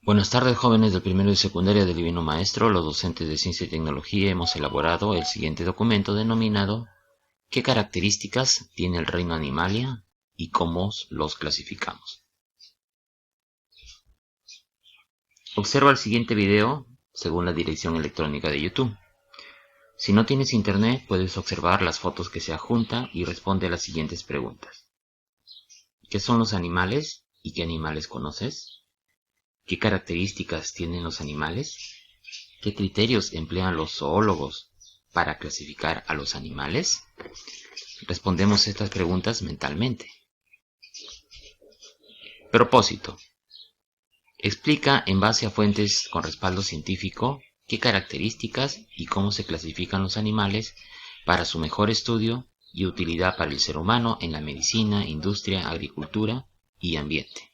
Buenas tardes, jóvenes del primero y secundaria del Divino Maestro. Los docentes de Ciencia y Tecnología hemos elaborado el siguiente documento denominado ¿Qué características tiene el reino Animalia y cómo los clasificamos? Observa el siguiente video según la dirección electrónica de YouTube. Si no tienes internet, puedes observar las fotos que se adjuntan y responde a las siguientes preguntas. ¿Qué son los animales y qué animales conoces? ¿Qué características tienen los animales? ¿Qué criterios emplean los zoólogos para clasificar a los animales? Respondemos estas preguntas mentalmente. Propósito. Explica en base a fuentes con respaldo científico qué características y cómo se clasifican los animales para su mejor estudio y utilidad para el ser humano en la medicina, industria, agricultura y ambiente.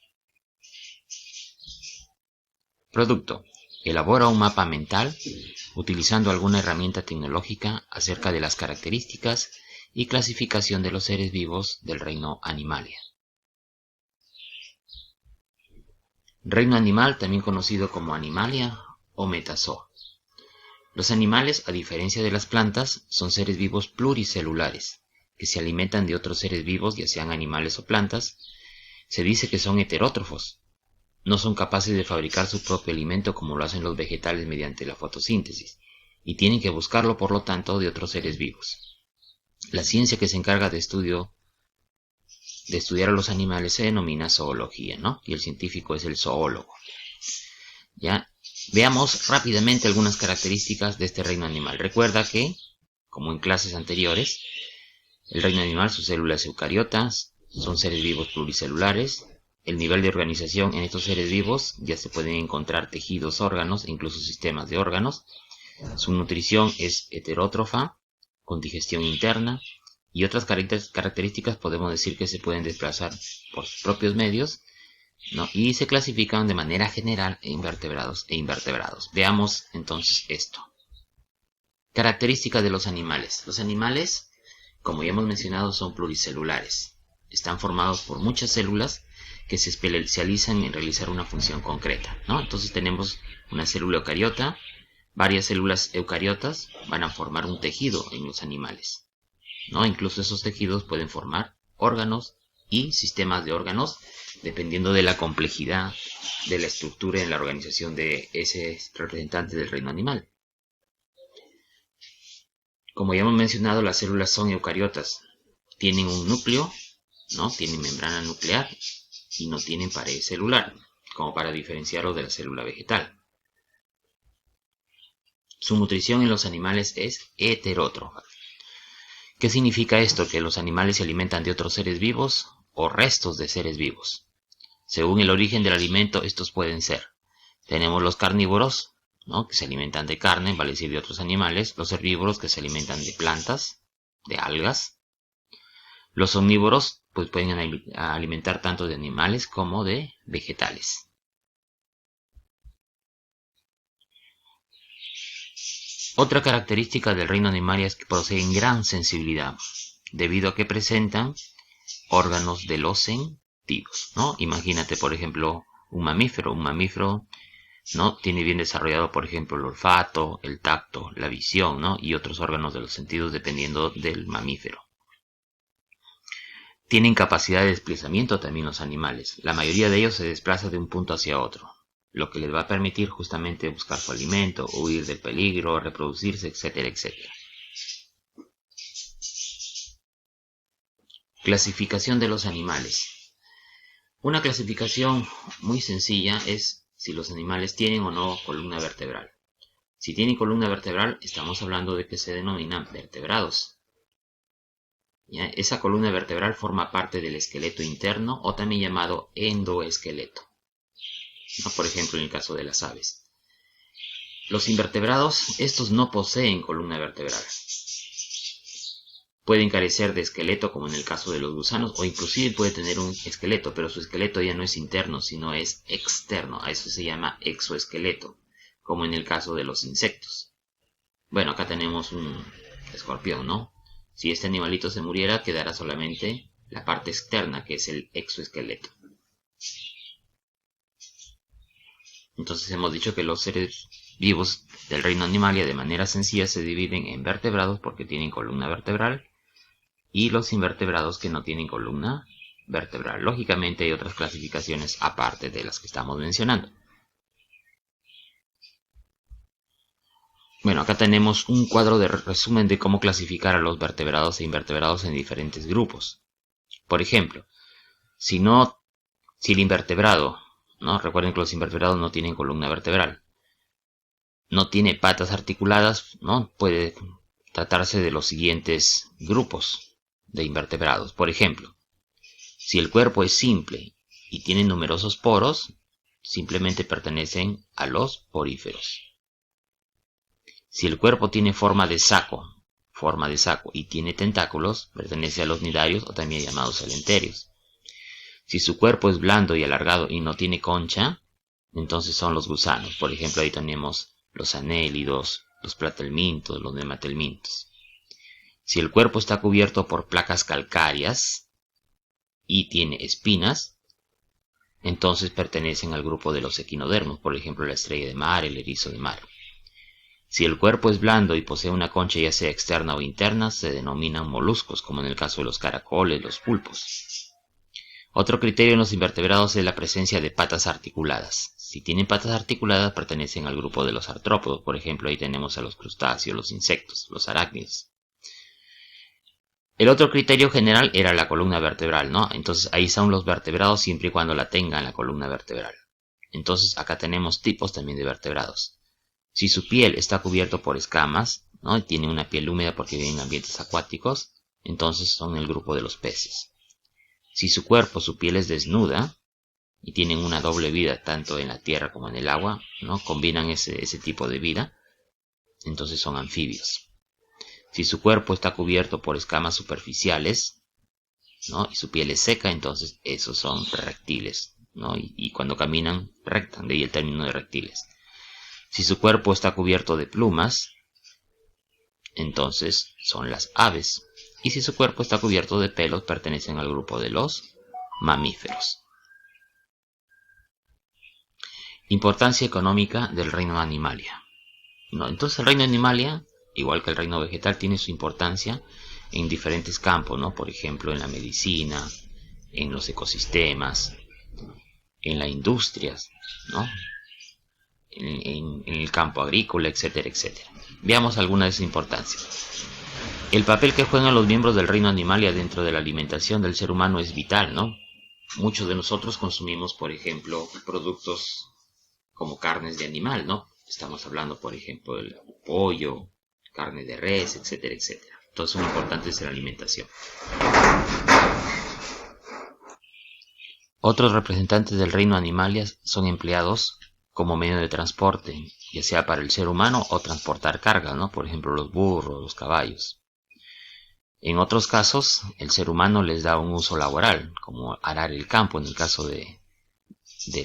Producto. Elabora un mapa mental utilizando alguna herramienta tecnológica acerca de las características y clasificación de los seres vivos del reino Animalia. Reino animal, también conocido como Animalia o Metazoa. Los animales, a diferencia de las plantas, son seres vivos pluricelulares, que se alimentan de otros seres vivos, ya sean animales o plantas. Se dice que son heterótrofos. No son capaces de fabricar su propio alimento como lo hacen los vegetales mediante la fotosíntesis, y tienen que buscarlo, por lo tanto, de otros seres vivos. La ciencia que se encarga de estudiar a los animales se denomina zoología, ¿no? Y el científico es el zoólogo. ¿Ya? Veamos rápidamente algunas características de este reino animal. Recuerda que, como en clases anteriores, el reino animal, sus células eucariotas, son seres vivos pluricelulares. El nivel de organización en estos seres vivos ya se pueden encontrar tejidos, órganos e incluso sistemas de órganos. Su nutrición es heterótrofa, con digestión interna, y otras características podemos decir que se pueden desplazar por sus propios medios, ¿no? Y se clasifican de manera general en vertebrados e invertebrados. Veamos entonces esto. Características de los animales. Los animales, como ya hemos mencionado, son pluricelulares. Están formados por muchas células que se especializan en realizar una función concreta, ¿no? Entonces tenemos una célula eucariota, varias células eucariotas van a formar un tejido en los animales, ¿no? Incluso esos tejidos pueden formar órganos y sistemas de órganos, dependiendo de la complejidad de la estructura en la organización de ese representante del reino animal. Como ya hemos mencionado, las células son eucariotas. Tienen un núcleo, ¿no? Tienen membrana nuclear y no tienen pared celular, como para diferenciarlo de la célula vegetal. Su nutrición en los animales es heterótrofa. ¿Qué significa esto? Que los animales se alimentan de otros seres vivos o restos de seres vivos. Según el origen del alimento, estos pueden ser. Tenemos los carnívoros, ¿no? Que se alimentan de carne, vale decir de otros animales. Los herbívoros, que se alimentan de plantas, de algas. Los omnívoros, pues pueden alimentar tanto de animales como de vegetales. Otra característica del reino animal es que poseen gran sensibilidad, debido a que presentan órganos de los sentidos, ¿no? Imagínate, por ejemplo, un mamífero. Un mamífero, ¿no? Tiene bien desarrollado, por ejemplo, el olfato, el tacto, la visión, ¿no? Y otros órganos de los sentidos dependiendo del mamífero. Tienen capacidad de desplazamiento también los animales. La mayoría de ellos se desplaza de un punto hacia otro, lo que les va a permitir justamente buscar su alimento, huir del peligro, reproducirse, etcétera, etcétera. Clasificación de los animales. Una clasificación muy sencilla es si los animales tienen o no columna vertebral. Si tienen columna vertebral, estamos hablando de que se denominan vertebrados. ¿Ya? Esa columna vertebral forma parte del esqueleto interno o también llamado endoesqueleto, ¿no? Por ejemplo, en el caso de las aves. Los invertebrados, estos no poseen columna vertebral. Pueden carecer de esqueleto, como en el caso de los gusanos, o inclusive puede tener un esqueleto, pero su esqueleto ya no es interno, sino es externo. A eso se llama exoesqueleto, como en el caso de los insectos. Bueno, acá tenemos un escorpión, ¿no? Si este animalito se muriera, quedará solamente la parte externa, que es el exoesqueleto. Entonces hemos dicho que los seres vivos del reino Animalia de manera sencilla se dividen en vertebrados porque tienen columna vertebral y los invertebrados que no tienen columna vertebral. Lógicamente hay otras clasificaciones aparte de las que estamos mencionando. Bueno, acá tenemos un cuadro de resumen de cómo clasificar a los vertebrados e invertebrados en diferentes grupos. Por ejemplo, si el invertebrado, ¿no? Recuerden que los invertebrados no tienen columna vertebral, no tiene patas articuladas, ¿no? Puede tratarse de los siguientes grupos de invertebrados. Por ejemplo, si el cuerpo es simple y tiene numerosos poros, simplemente pertenecen a los poríferos. Si el cuerpo tiene forma de saco y tiene tentáculos, pertenece a los nidarios o también llamados celenterios. Si su cuerpo es blando y alargado y no tiene concha, entonces son los gusanos. Por ejemplo, ahí tenemos los anélidos, los platelmintos, los nematelmintos. Si el cuerpo está cubierto por placas calcáreas y tiene espinas, entonces pertenecen al grupo de los equinodermos, por ejemplo, la estrella de mar, el erizo de mar. Si el cuerpo es blando y posee una concha ya sea externa o interna, se denominan moluscos, como en el caso de los caracoles, los pulpos. Otro criterio en los invertebrados es la presencia de patas articuladas. Si tienen patas articuladas, pertenecen al grupo de los artrópodos. Por ejemplo, ahí tenemos a los crustáceos, los insectos, los arácnidos. El otro criterio general era la columna vertebral, ¿no? Entonces ahí son los vertebrados siempre y cuando la tengan la columna vertebral. Entonces acá tenemos tipos también de vertebrados. Si su piel está cubierto por escamas, ¿no? Y tiene una piel húmeda porque vive en ambientes acuáticos, entonces son el grupo de los peces. Si su cuerpo, su piel es desnuda y tienen una doble vida tanto en la tierra como en el agua, ¿no? Combinan ese tipo de vida, entonces son anfibios. Si su cuerpo está cubierto por escamas superficiales, ¿no? Y su piel es seca, entonces esos son reptiles, ¿no? Y cuando caminan rectan, de ahí el término de reptiles. Si su cuerpo está cubierto de plumas, entonces son las aves. Y si su cuerpo está cubierto de pelos, pertenecen al grupo de los mamíferos. Importancia económica del reino Animalia. No, entonces el reino Animalia, igual que el reino vegetal, tiene su importancia en diferentes campos, ¿no? Por ejemplo, en la medicina, en los ecosistemas, en las industrias, ¿no? En el campo agrícola, etcétera, etcétera. Veamos alguna de sus importancias. El papel que juegan los miembros del reino Animalia dentro de la alimentación del ser humano es vital, ¿no? Muchos de nosotros consumimos, por ejemplo, productos como carnes de animal, ¿no? Estamos hablando, por ejemplo, del pollo, carne de res, etcétera, etcétera. Todos son importantes en la alimentación. Otros representantes del reino Animalia son empleados como medio de transporte, ya sea para el ser humano o transportar carga, ¿no? Por ejemplo, los burros, los caballos. En otros casos, el ser humano les da un uso laboral, como arar el campo, en el caso de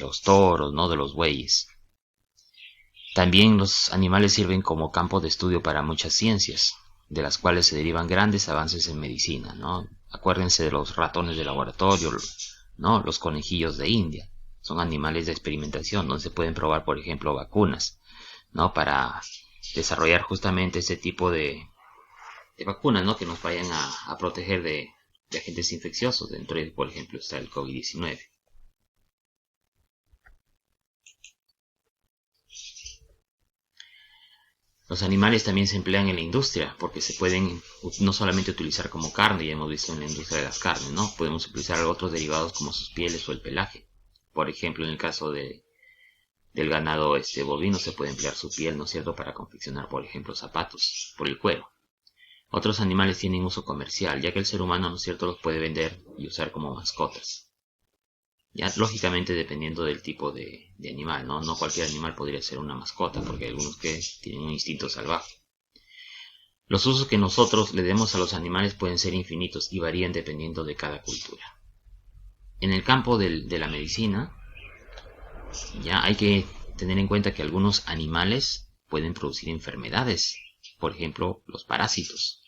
los toros, ¿no? De los bueyes. También los animales sirven como campo de estudio para muchas ciencias, de las cuales se derivan grandes avances en medicina, ¿no? Acuérdense de los ratones de laboratorio, ¿no? Los conejillos de India. Son animales de experimentación, donde se pueden probar, por ejemplo, vacunas, ¿no? Para desarrollar justamente ese tipo de vacunas, ¿no? Que nos vayan a proteger de agentes infecciosos. Dentro de, por ejemplo, está el COVID-19. Los animales también se emplean en la industria, porque se pueden no solamente utilizar como carne, ya hemos visto en la industria de las carnes, ¿no? Podemos utilizar otros derivados como sus pieles o el pelaje. Por ejemplo, en el caso del ganado bovino se puede emplear su piel, ¿no es cierto?, para confeccionar, por ejemplo, zapatos, por el cuero. Otros animales tienen uso comercial, ya que el ser humano, ¿no es cierto?, los puede vender y usar como mascotas. Ya, lógicamente, dependiendo del tipo de animal, ¿no? No cualquier animal podría ser una mascota, porque hay algunos que tienen un instinto salvaje. Los usos que nosotros le demos a los animales pueden ser infinitos y varían dependiendo de cada cultura. En el campo de la medicina, ya hay que tener en cuenta que algunos animales pueden producir enfermedades, por ejemplo, los parásitos.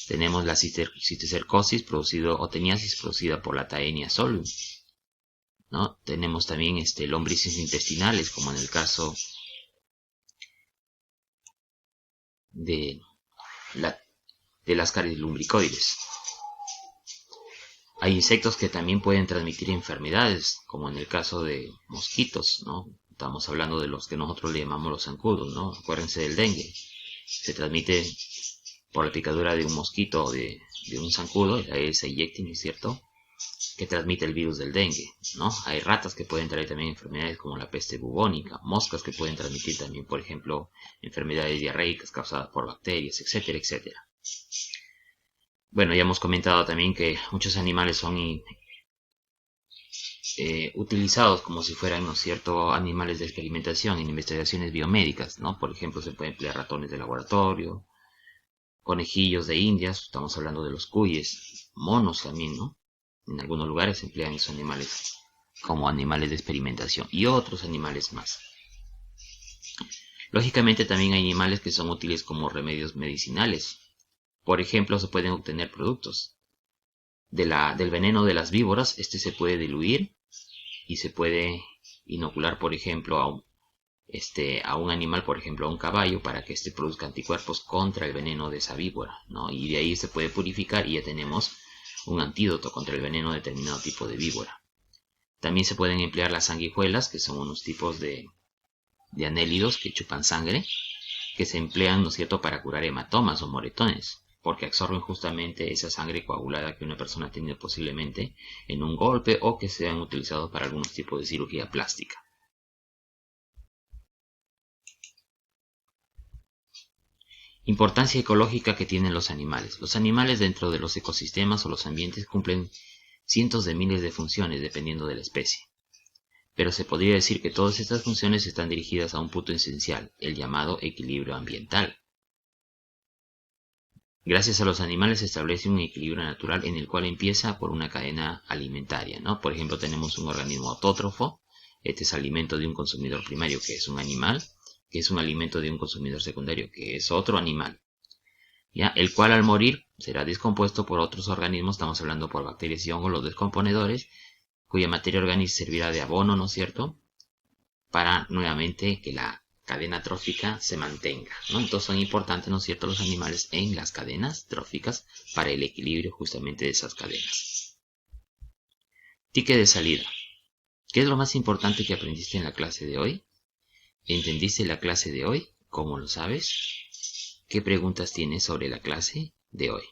Tenemos la cisticercosis o teniasis producida por la Taenia solum. ¿no? Tenemos también lombrices intestinales, como en el caso de, de las caries lumbricoides. Hay insectos que también pueden transmitir enfermedades, como en el caso de mosquitos, ¿no? Estamos hablando de los que nosotros le llamamos los zancudos, ¿no? Acuérdense del dengue. Se transmite por la picadura de un mosquito o de un zancudo, la Aedes aegypti, ¿no es cierto?, que transmite el virus del dengue, ¿no? Hay ratas que pueden traer también enfermedades como la peste bubónica, moscas que pueden transmitir también, por ejemplo, enfermedades diarreicas causadas por bacterias, etcétera, etcétera. Bueno, ya hemos comentado también que muchos animales son utilizados como si fueran, ¿no es cierto?, animales de experimentación en investigaciones biomédicas, ¿no? Por ejemplo, se pueden emplear ratones de laboratorio, conejillos de indias, estamos hablando de los cuyes, monos también, ¿no? En algunos lugares se emplean esos animales como animales de experimentación y otros animales más. Lógicamente también hay animales que son útiles como remedios medicinales. Por ejemplo, se pueden obtener productos del veneno de las víboras. Se puede diluir y se puede inocular, por ejemplo, a un animal, por ejemplo a un caballo, para que produzca anticuerpos contra el veneno de esa víbora, ¿no? Y de ahí se puede purificar y ya tenemos un antídoto contra el veneno de determinado tipo de víbora. También se pueden emplear las sanguijuelas, que son unos tipos de anélidos que chupan sangre, que se emplean, ¿no es cierto?, para curar hematomas o moretones, porque absorben justamente esa sangre coagulada que una persona ha tenido posiblemente en un golpe o que sean utilizados para algunos tipos de cirugía plástica. Importancia ecológica que tienen los animales. Los animales dentro de los ecosistemas o los ambientes cumplen cientos de miles de funciones dependiendo de la especie. Pero se podría decir que todas estas funciones están dirigidas a un punto esencial, el llamado equilibrio ambiental. Gracias a los animales se establece un equilibrio natural en el cual empieza por una cadena alimentaria, ¿no? Por ejemplo, tenemos un organismo autótrofo. Este es alimento de un consumidor primario, que es un animal, que es un alimento de un consumidor secundario, que es otro animal, ¿ya? El cual al morir será descompuesto por otros organismos, estamos hablando por bacterias y hongos, los descomponedores, cuya materia orgánica servirá de abono, ¿no es cierto?, para nuevamente que la cadena trófica se mantenga, ¿no? Entonces son importantes, ¿no es cierto?, los animales en las cadenas tróficas para el equilibrio justamente de esas cadenas. Ticket de salida. ¿Qué es lo más importante que aprendiste en la clase de hoy? ¿Entendiste la clase de hoy? ¿Cómo lo sabes? ¿Qué preguntas tienes sobre la clase de hoy?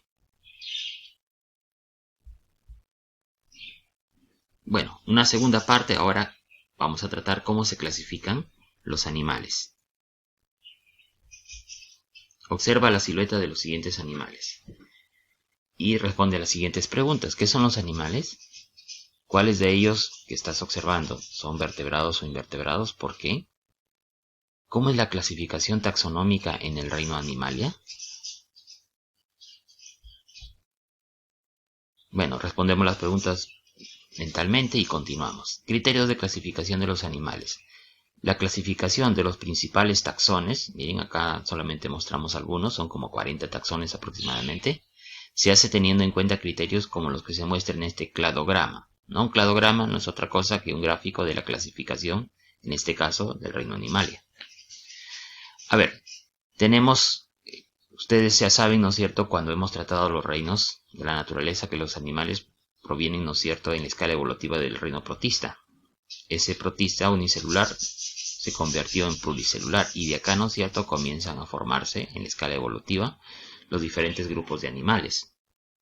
Bueno, una segunda parte, ahora vamos a tratar cómo se clasifican los animales. Observa la silueta de los siguientes animales y responde a las siguientes preguntas. ¿Qué son los animales? ¿Cuáles de ellos que estás observando son vertebrados o invertebrados? ¿Por qué? ¿Cómo es la clasificación taxonómica en el reino Animalia? Bueno, respondemos las preguntas mentalmente y continuamos. Criterios de clasificación de los animales. La clasificación de los principales taxones, miren acá solamente mostramos algunos, son como 40 taxones aproximadamente, se hace teniendo en cuenta criterios como los que se muestran en este cladograma, ¿no? Un cladograma no es otra cosa que un gráfico de la clasificación, en este caso del reino Animalia. A ver, tenemos, ustedes ya saben, ¿no es cierto?, cuando hemos tratado los reinos de la naturaleza, que los animales provienen, ¿no es cierto?, en la escala evolutiva del reino protista. Ese protista unicelular se convirtió en pluricelular y de acá, ¿no es cierto?, comienzan a formarse en la escala evolutiva los diferentes grupos de animales.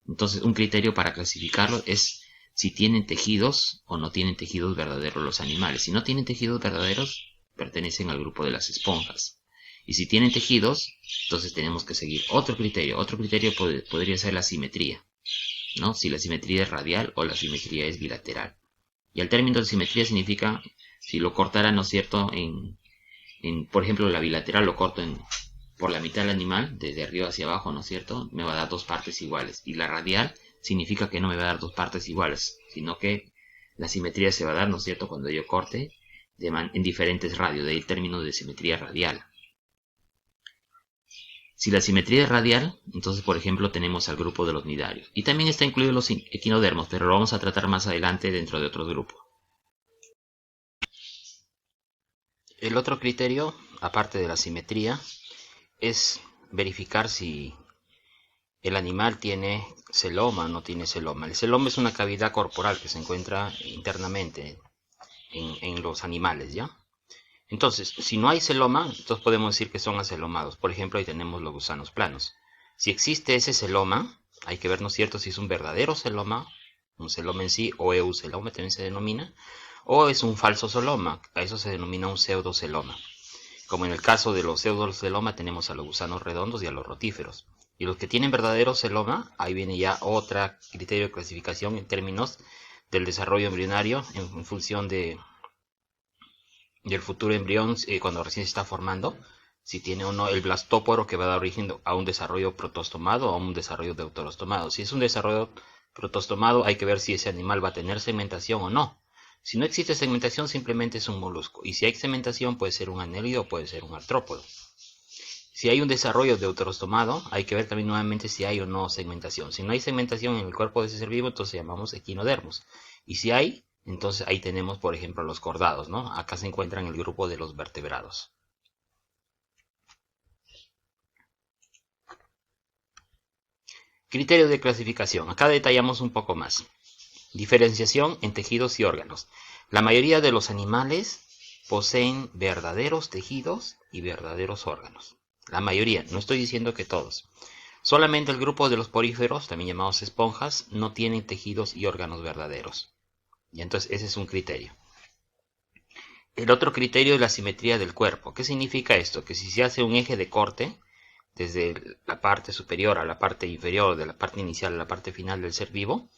Entonces, un criterio para clasificarlos es si tienen tejidos o no tienen tejidos verdaderos los animales. Si no tienen tejidos verdaderos, pertenecen al grupo de las esponjas. Y si tienen tejidos, entonces tenemos que seguir otro criterio. Otro criterio podría ser la simetría, ¿no? Si la simetría es radial o la simetría es bilateral. Y el término de simetría significa, si lo cortara, ¿no es cierto?, por ejemplo, la bilateral lo corto por la mitad del animal, desde arriba hacia abajo, ¿no es cierto?, me va a dar dos partes iguales. Y la radial significa que no me va a dar dos partes iguales, sino que la simetría se va a dar, ¿no es cierto?, cuando yo corte en diferentes radios, de ahí el término de simetría radial. Si la simetría es radial, entonces, por ejemplo, tenemos al grupo de los cnidarios. Y también está incluido los equinodermos, pero lo vamos a tratar más adelante dentro de otro grupo. El otro criterio, aparte de la simetría, es verificar si el animal tiene celoma o no tiene celoma. El celoma es una cavidad corporal que se encuentra internamente en los animales, ¿ya? Entonces, si no hay celoma, entonces podemos decir que son acelomados. Por ejemplo, ahí tenemos los gusanos planos. Si existe ese celoma, hay que ver, ¿no es cierto?, si es un verdadero celoma, un celoma en sí, o euceloma también se denomina, o es un falso celoma, a eso se denomina un pseudoceloma. Como en el caso de los pseudoceloma tenemos a los gusanos redondos y a los rotíferos. Y los que tienen verdadero celoma, ahí viene ya otro criterio de clasificación en términos del desarrollo embrionario en función del futuro embrión cuando recién se está formando, si tiene o no el blastóporo que va a dar origen a un desarrollo protostomado o a un desarrollo deuterostomado. Si es un desarrollo protostomado, hay que ver si ese animal va a tener segmentación o no. Si no existe segmentación, simplemente es un molusco. Y si hay segmentación, puede ser un anélido o puede ser un artrópodo. Si hay un desarrollo deuterostomado, hay que ver también nuevamente si hay o no segmentación. Si no hay segmentación en el cuerpo de ese ser vivo, entonces llamamos equinodermos. Y si hay, entonces ahí tenemos, por ejemplo, los cordados, ¿no? Acá se encuentran el grupo de los vertebrados. Criterio de clasificación. Acá detallamos un poco más. Diferenciación en tejidos y órganos. La mayoría de los animales poseen verdaderos tejidos y verdaderos órganos. La mayoría, no estoy diciendo que todos. Solamente el grupo de los poríferos, también llamados esponjas, no tienen tejidos y órganos verdaderos. Y entonces ese es un criterio. El otro criterio es la simetría del cuerpo. ¿Qué significa esto? Que si se hace un eje de corte, desde la parte superior a la parte inferior, de la parte inicial a la parte final del ser vivo,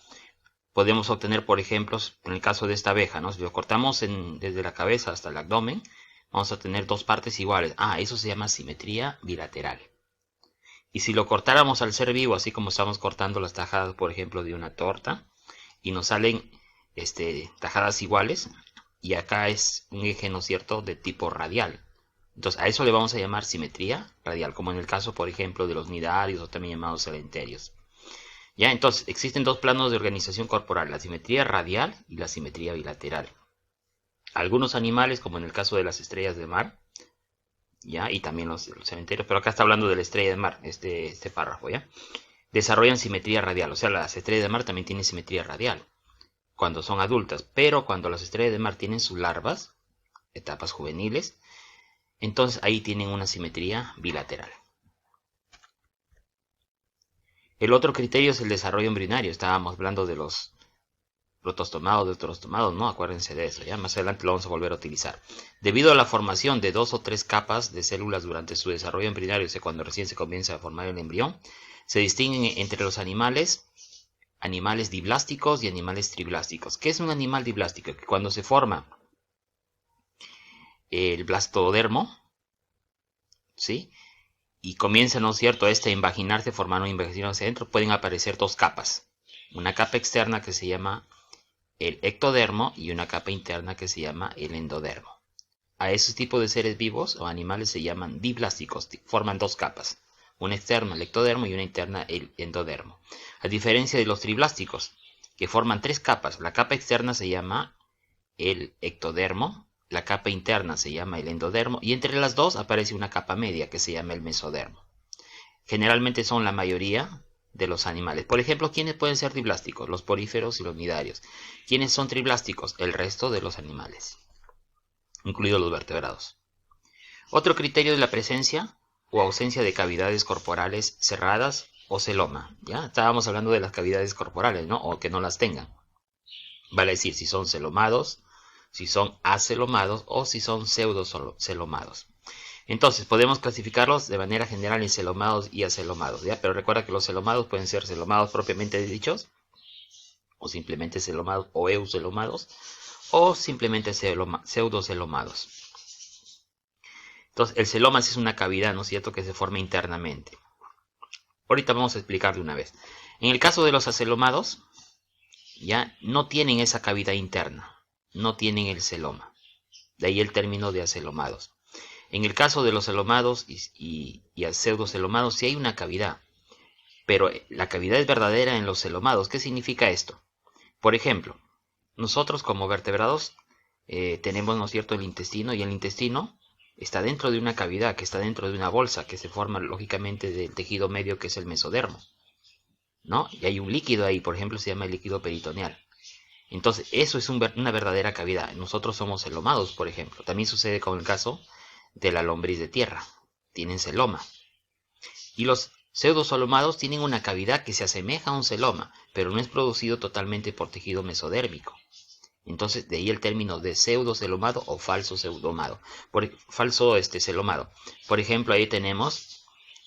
podemos obtener, por ejemplo, en el caso de esta abeja, ¿no? Si lo cortamos desde la cabeza hasta el abdomen, vamos a tener dos partes iguales. Eso se llama simetría bilateral. Y si lo cortáramos al ser vivo, así como estamos cortando las tajadas, por ejemplo, de una torta, y nos salen tajadas iguales, y acá es un eje, ¿no es cierto?, de tipo radial. Entonces a eso le vamos a llamar simetría radial, como en el caso, por ejemplo, de los nidarios o también llamados celenterios. Ya, entonces existen dos planos de organización corporal, la simetría radial y la simetría bilateral. Algunos animales, como en el caso de las estrellas de mar, ya, y también los cementerios, pero acá está hablando de la estrella de mar, este párrafo, ya, desarrollan simetría radial, o sea, las estrellas de mar también tienen simetría radial cuando son adultas, pero cuando las estrellas de mar tienen sus larvas, etapas juveniles, entonces ahí tienen una simetría bilateral. El otro criterio es el desarrollo embrionario. Estábamos hablando de los protostomados, deuterostomados, ¿no? Acuérdense de eso, ya más adelante lo vamos a volver a utilizar. Debido a la formación de 2 o 3 capas de células durante su desarrollo embrionario, o sea, cuando recién se comienza a formar el embrión, se distinguen entre los animales diblásticos y animales triblásticos. ¿Qué es un animal diblástico? Que cuando se forma el blastodermo, ¿sí?, y comienza, ¿no es cierto?, a invaginarse, formar una invaginación hacia adentro, pueden aparecer dos capas. Una capa externa que se llama el ectodermo y una capa interna que se llama el endodermo. A esos tipos de seres vivos o animales se llaman diblásticos, forman dos capas. Una externa, el ectodermo, y una interna, el endodermo. A diferencia de los triblásticos, que forman tres capas. La capa externa se llama el ectodermo, la capa interna se llama el endodermo, y entre las dos aparece una capa media que se llama el mesodermo. Generalmente son la mayoría de los animales. Por ejemplo, ¿quiénes pueden ser diblásticos? Los poríferos y los nidarios. ¿Quiénes son triblásticos? El resto de los animales, incluidos los vertebrados. Otro criterio es la presencia o ausencia de cavidades corporales cerradas o celoma. ¿Ya? Estábamos hablando de las cavidades corporales, ¿no? O que no las tengan. Vale decir, si son celomados, si son acelomados o si son pseudocelomados. Entonces, podemos clasificarlos de manera general en celomados y acelomados, ¿ya? Pero recuerda que los celomados pueden ser celomados propiamente dichos, o simplemente celomados o eucelomados, o simplemente pseudocelomados. Entonces, el celoma es una cavidad, ¿no es cierto?, que se forma internamente. Ahorita vamos a explicar de una vez. En el caso de los acelomados, ya no tienen esa cavidad interna, no tienen el celoma. De ahí el término de acelomados. En el caso de los celomados y pseudocelomados sí hay una cavidad, pero la cavidad es verdadera en los celomados. ¿Qué significa esto? Por ejemplo, nosotros como vertebrados tenemos, ¿no es cierto?, el intestino, y el intestino está dentro de una cavidad, que está dentro de una bolsa, que se forma lógicamente del tejido medio, que es el mesodermo, ¿no? Y hay un líquido ahí, por ejemplo, se llama el líquido peritoneal. Entonces, eso es una verdadera cavidad. Nosotros somos celomados, por ejemplo. También sucede con el caso de la lombriz de tierra. Tienen celoma. Y los pseudocelomados tienen una cavidad que se asemeja a un celoma, pero no es producido totalmente por tejido mesodérmico. Entonces, de ahí el término de pseudocelomado o falso celomado. Falso celomado. Por ejemplo, ahí tenemos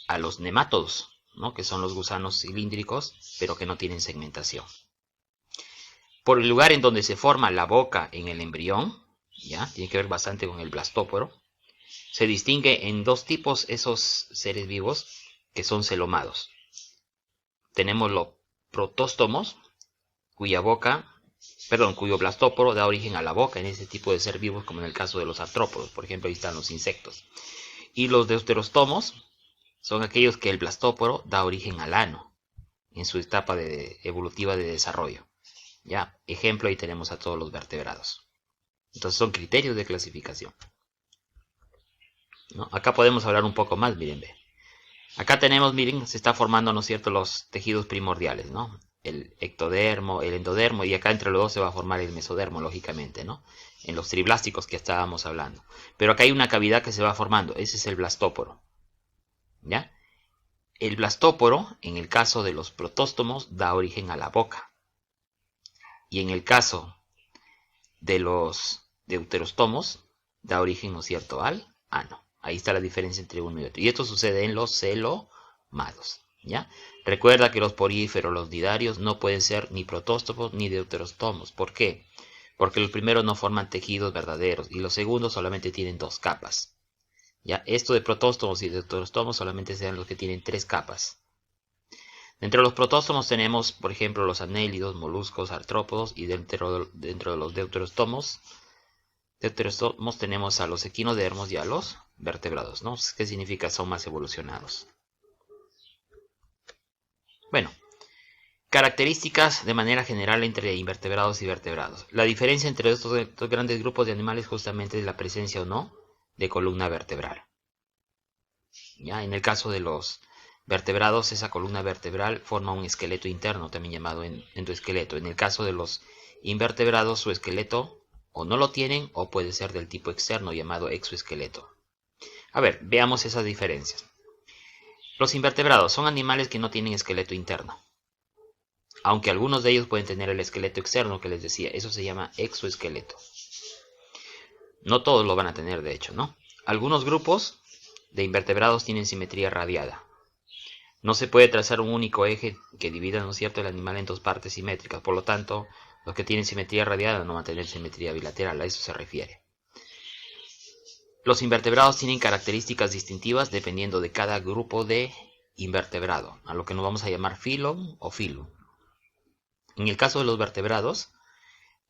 a los nemátodos, ¿no?, que son los gusanos cilíndricos, pero que no tienen segmentación. Por el lugar en donde se forma la boca en el embrión, ya tiene que ver bastante con el blastóporo, se distingue en dos tipos esos seres vivos que son celomados. Tenemos los protóstomos, cuyo blastóporo da origen a la boca en ese tipo de ser vivos, como en el caso de los artrópodos. Por ejemplo, ahí están los insectos. Y los deuterostomos son aquellos que el blastóporo da origen al ano en su etapa evolutiva de desarrollo. Ya, ejemplo, ahí tenemos a todos los vertebrados. Entonces son criterios de clasificación, ¿no? Acá podemos hablar un poco más, miren, ve. Acá tenemos, miren, se está formando, ¿no es cierto?, los tejidos primordiales, ¿no? El ectodermo, el endodermo, y acá entre los dos se va a formar el mesodermo, lógicamente, ¿no? En los triblásticos que estábamos hablando. Pero acá hay una cavidad que se va formando, ese es el blastóporo, ¿ya? El blastóporo, en el caso de los protóstomos, da origen a la boca. Y en el caso de los deuterostomos, da origen, ¿no es cierto?, al ano. Ahí está la diferencia entre uno y otro. Y esto sucede en los celomados, ¿ya? Recuerda que los poríferos, los didarios, no pueden ser ni protóstomos ni deuterostomos. ¿Por qué? Porque los primeros no forman tejidos verdaderos y los segundos solamente tienen dos capas. ¿Ya? Esto de protóstomos y deuterostomos solamente sean los que tienen tres capas. Dentro de los protóstomos tenemos, por ejemplo, los anélidos, moluscos, artrópodos, y dentro de los deuterostomos tenemos a los equinodermos y a los vertebrados, ¿no? ¿Qué significa? Son más evolucionados. Bueno, características de manera general entre invertebrados y vertebrados. La diferencia entre estos dos grandes grupos de animales justamente es la presencia o no de columna vertebral. ¿Ya? En el caso de los vertebrados, esa columna vertebral forma un esqueleto interno, también llamado endoesqueleto. En el caso de los invertebrados, su esqueleto o no lo tienen o puede ser del tipo externo, llamado exoesqueleto. A ver, veamos esas diferencias. Los invertebrados son animales que no tienen esqueleto interno, aunque algunos de ellos pueden tener el esqueleto externo que les decía. Eso se llama exoesqueleto. No todos lo van a tener, de hecho, ¿no? Algunos grupos de invertebrados tienen simetría radiada. No se puede trazar un único eje que divida, ¿no es cierto?, el animal en dos partes simétricas. Por lo tanto, los que tienen simetría radiada no van a tener simetría bilateral. A eso se refiere. Los invertebrados tienen características distintivas dependiendo de cada grupo de invertebrado, a lo que nos vamos a llamar filum o filum. En el caso de los vertebrados,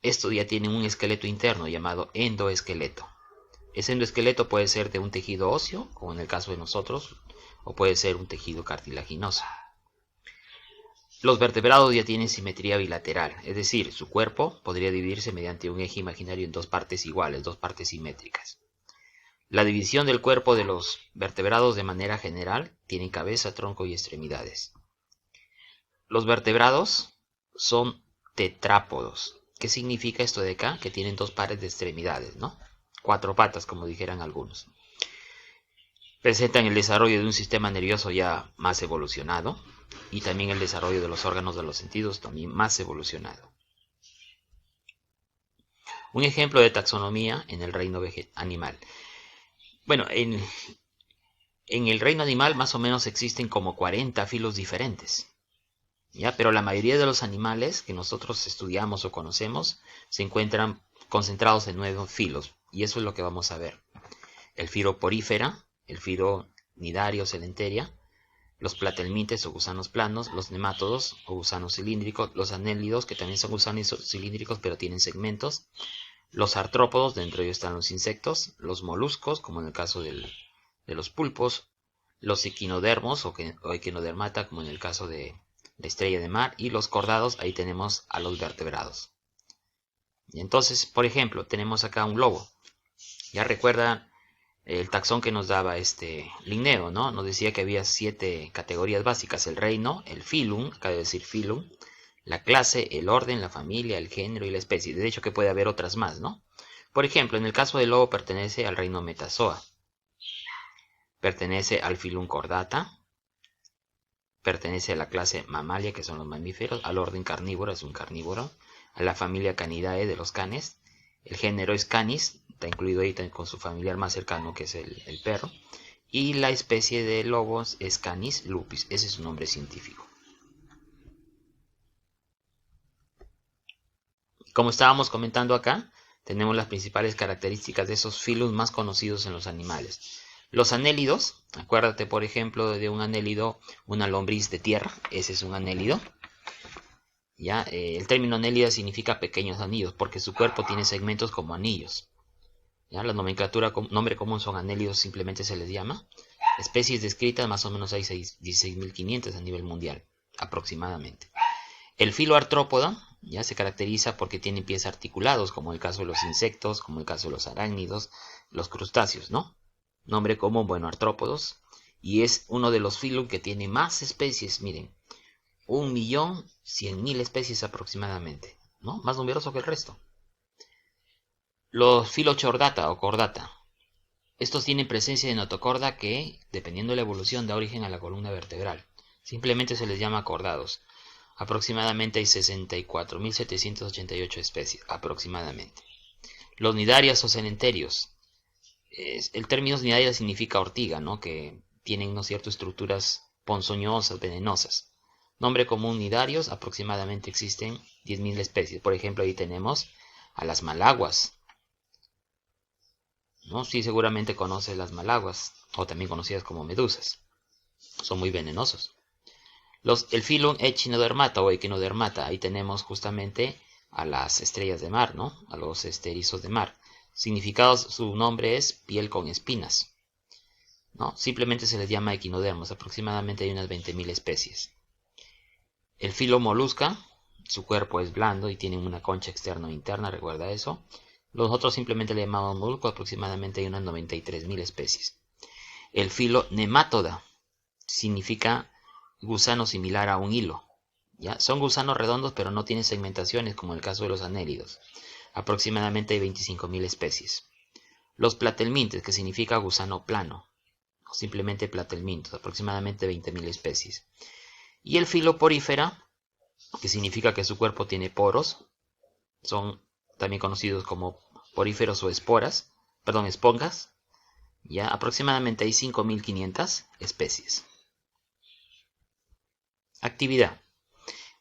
estos ya tienen un esqueleto interno llamado endoesqueleto. Ese endoesqueleto puede ser de un tejido óseo, como en el caso de nosotros, o puede ser un tejido cartilaginoso. Los vertebrados ya tienen simetría bilateral, es decir, su cuerpo podría dividirse mediante un eje imaginario en dos partes iguales, dos partes simétricas. La división del cuerpo de los vertebrados de manera general tiene cabeza, tronco y extremidades. Los vertebrados son tetrápodos. ¿Qué significa esto de acá? Que tienen dos pares de extremidades, ¿no? Cuatro patas, como dijeran algunos. Presentan el desarrollo de un sistema nervioso ya más evolucionado y también el desarrollo de los órganos de los sentidos también más evolucionado. Un ejemplo de taxonomía en el reino animal. Bueno, en el reino animal más o menos existen como 40 filos diferentes, ¿ya? Pero la mayoría de los animales que nosotros estudiamos o conocemos se encuentran concentrados en 9 filos, y eso es lo que vamos a ver. El filo porífera, el filo nidario, celenteria, los platelmintes o gusanos planos, los nemátodos o gusanos cilíndricos, los anélidos, que también son gusanos cilíndricos pero tienen segmentos, los artrópodos, dentro de ellos están los insectos, los moluscos, como en el caso de los pulpos, los equinodermos o equinodermata, como en el caso de la estrella de mar, y los cordados, ahí tenemos a los vertebrados. Y entonces, por ejemplo, tenemos acá un lobo. Ya recuerda el taxón que nos daba Linneo, ¿no? Nos decía que había 7 categorías básicas: el reino, el filum, acaba de decir filum, la clase, el orden, la familia, el género y la especie. De hecho que puede haber otras más, ¿no? Por ejemplo, en el caso del lobo pertenece al reino Metazoa, pertenece al filum Chordata, pertenece a la clase Mammalia, que son los mamíferos, al orden carnívoro, es un carnívoro, a la familia Canidae de los canes, el género es Canis, está incluido ahí con su familiar más cercano que es el perro, y la especie de lobos es Canis lupus, ese es su nombre científico. Como estábamos comentando acá, tenemos las principales características de esos filums más conocidos en los animales. Los anélidos, acuérdate por ejemplo de un anélido, una lombriz de tierra, ese es un anélido. ¿Ya? El término anélida significa pequeños anillos, porque su cuerpo tiene segmentos como anillos. ¿Ya? La nomenclatura, nombre común son anélidos, simplemente se les llama. Especies descritas, más o menos hay 16.500 a nivel mundial, aproximadamente. El filo artrópodo ya se caracteriza porque tiene pies articulados, como el caso de los insectos, como el caso de los arácnidos, los crustáceos, ¿no? Nombre común, bueno, artrópodos. Y es uno de los filos que tiene más especies, miren. 1.100.000 especies aproximadamente, ¿no? Más numeroso que el resto. Los filochordata o chordata. Estos tienen presencia de notocorda que, dependiendo de la evolución, da origen a la columna vertebral. Simplemente se les llama cordados. Aproximadamente hay 64.788 especies, aproximadamente. Los nidarias o celenterios. El término nidaria significa ortiga, ¿no? Que tienen, ¿no es cierto?, estructuras ponzoñosas, venenosas. Nombre común nidarios, aproximadamente existen 10.000 especies. Por ejemplo, ahí tenemos a las malaguas, ¿no? Sí, seguramente conoces las malaguas, o también conocidas como medusas. Son muy venenosos. El filum echinodermata o equinodermata, ahí tenemos justamente a las estrellas de mar, ¿no? A los erizos de mar. Significado, su nombre es piel con espinas, ¿no? Simplemente se les llama equinodermos, aproximadamente hay unas 20.000 especies. El filo molusca, su cuerpo es blando y tiene una concha externa o interna, recuerda eso. Los otros simplemente le llamamos molusco, aproximadamente hay unas 93.000 especies. El filo nemátoda significa gusano similar a un hilo. ¿Ya? Son gusanos redondos pero no tienen segmentaciones como el caso de los anélidos. Aproximadamente hay 25.000 especies. Los platelmintes, que significa gusano plano, o simplemente platelmintos, aproximadamente 20.000 especies. Y el filo porífera, que significa que su cuerpo tiene poros, son también conocidos como poríferos o esponjas. Ya aproximadamente hay 5.500 especies. Actividad.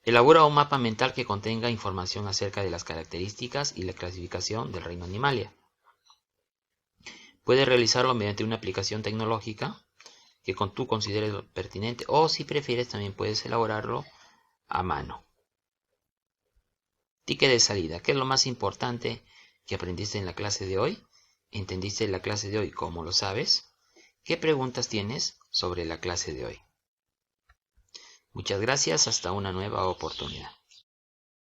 Elabora un mapa mental que contenga información acerca de las características y la clasificación del reino Animalia. Puedes realizarlo mediante una aplicación tecnológica que tú consideres pertinente, o si prefieres también puedes elaborarlo a mano. Ticket de salida. ¿Qué es lo más importante que aprendiste en la clase de hoy? ¿Entendiste la clase de hoy? ¿Cómo lo sabes? ¿Qué preguntas tienes sobre la clase de hoy? Muchas gracias, hasta una nueva oportunidad.